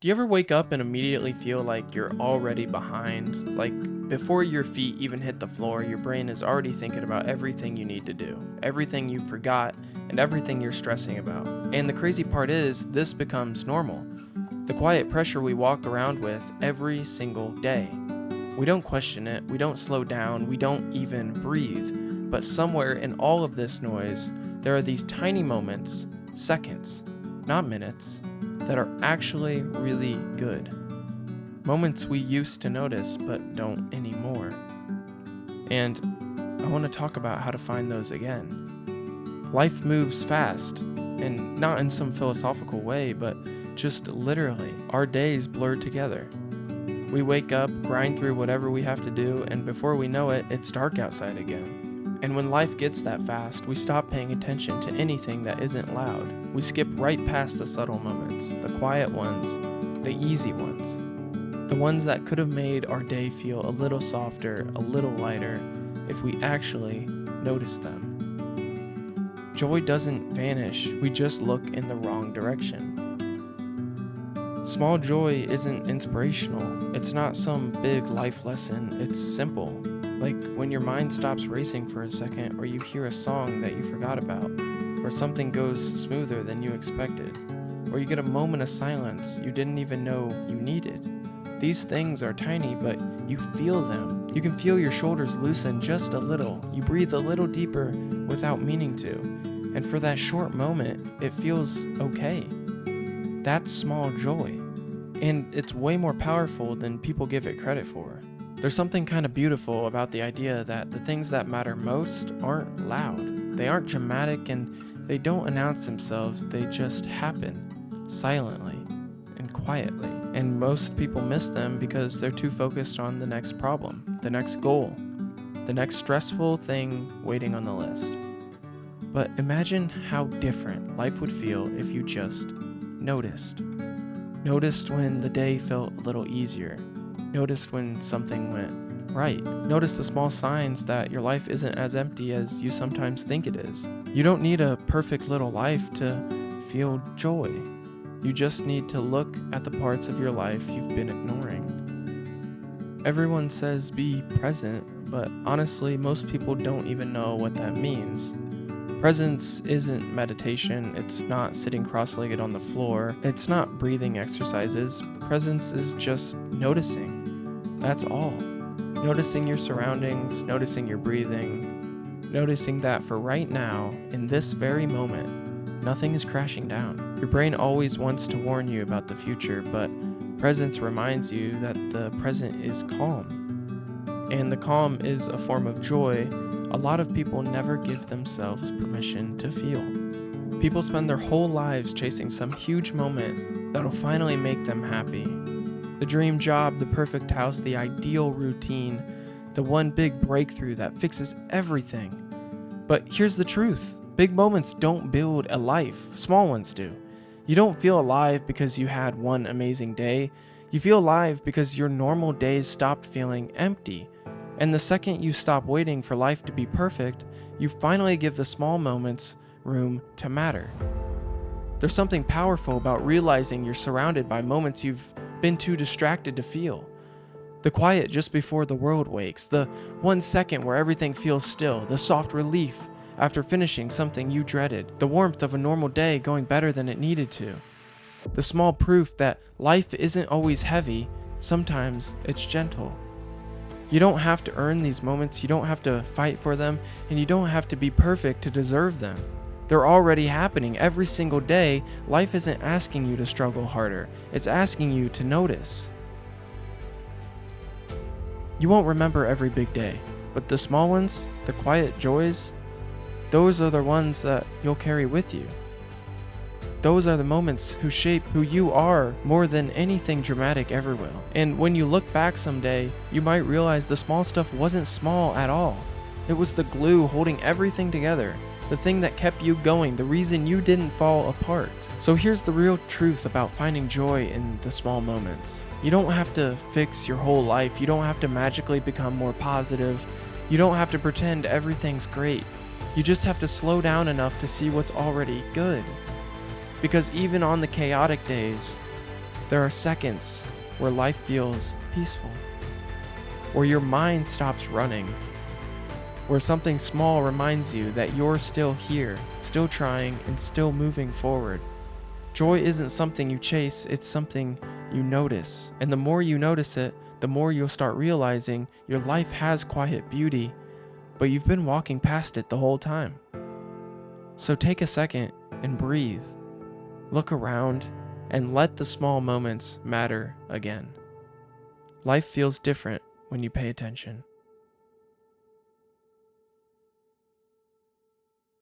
Do you ever wake up and immediately feel like you're already behind? Like, before your feet even hit the floor, your brain is already thinking about everything you need to do, everything you forgot, and everything you're stressing about. And the crazy part is, this becomes normal. The quiet pressure we walk around with every single day. We don't question it, we don't slow down, we don't even breathe. But somewhere in all of this noise, there are these tiny moments, seconds, not minutes, that are actually really good. Moments we used to notice but don't anymore. And I want to talk about how to find those again. Life moves fast, and not in some philosophical way, but just literally. Our days blur together. We wake up, grind through whatever we have to do, and before we know it, it's dark outside again. And when life gets that fast, we stop paying attention to anything that isn't loud. We skip right past the subtle moments, the quiet ones, the easy ones, the ones that could have made our day feel a little softer, a little lighter, if we actually noticed them. Joy doesn't vanish, we just look in the wrong direction. Small joy isn't inspirational. It's not some big life lesson. It's simple. Like when your mind stops racing for a second, or you hear a song that you forgot about, or something goes smoother than you expected, or you get a moment of silence you didn't even know you needed. These things are tiny, but you feel them. You can feel your shoulders loosen just a little. You breathe a little deeper without meaning to. And for that short moment, it feels okay. That's small joy. And it's way more powerful than people give it credit for. There's something kind of beautiful about the idea that the things that matter most aren't loud. They aren't dramatic, and they don't announce themselves. They just happen, silently and quietly. And most people miss them because they're too focused on the next problem, the next goal, the next stressful thing waiting on the list. But imagine how different life would feel if you just noticed. Noticed when the day felt a little easier. Noticed when something went right. Notice the small signs that your life isn't as empty as you sometimes think it is. You don't need a perfect little life to feel joy. You just need to look at the parts of your life you've been ignoring. Everyone says be present, but honestly, most people don't even know what that means. Presence isn't meditation, it's not sitting cross-legged on the floor, it's not breathing exercises. Presence is just noticing. That's all. Noticing your surroundings, noticing your breathing, noticing that for right now, in this very moment, nothing is crashing down. Your brain always wants to warn you about the future, but presence reminds you that the present is calm. And the calm is a form of joy a lot of people never give themselves permission to feel. People spend their whole lives chasing some huge moment that'll finally make them happy. The dream job, the perfect house, the ideal routine, the one big breakthrough that fixes everything. But here's the truth. Big moments don't build a life. Small ones do. You don't feel alive because you had one amazing day. You feel alive because your normal days stopped feeling empty. And the second you stop waiting for life to be perfect, you finally give the small moments room to matter. There's something powerful about realizing you're surrounded by moments you've been too distracted to feel. The quiet just before the world wakes, the 1 second where everything feels still, the soft relief after finishing something you dreaded, the warmth of a normal day going better than it needed to. The small proof that life isn't always heavy, sometimes it's gentle. You don't have to earn these moments, you don't have to fight for them, and you don't have to be perfect to deserve them. They're already happening every single day. Life isn't asking you to struggle harder, it's asking you to notice. You won't remember every big day, but the small ones, the quiet joys, those are the ones that you'll carry with you. Those are the moments who shape who you are more than anything dramatic ever will. And when you look back someday, you might realize the small stuff wasn't small at all. It was the glue holding everything together, the thing that kept you going, the reason you didn't fall apart. So here's the real truth about finding joy in the small moments. You don't have to fix your whole life. You don't have to magically become more positive. You don't have to pretend everything's great. You just have to slow down enough to see what's already good. Because even on the chaotic days, There are seconds where life feels peaceful, where your mind stops running, where something small reminds you that you're still here, still trying, and still moving forward. Joy isn't something you chase, it's something you notice. And the more you notice it, the more you'll start realizing your life has quiet beauty, but you've been walking past it the whole time. So take a second and breathe. Look around and let the small moments matter again. Life feels different when you pay attention.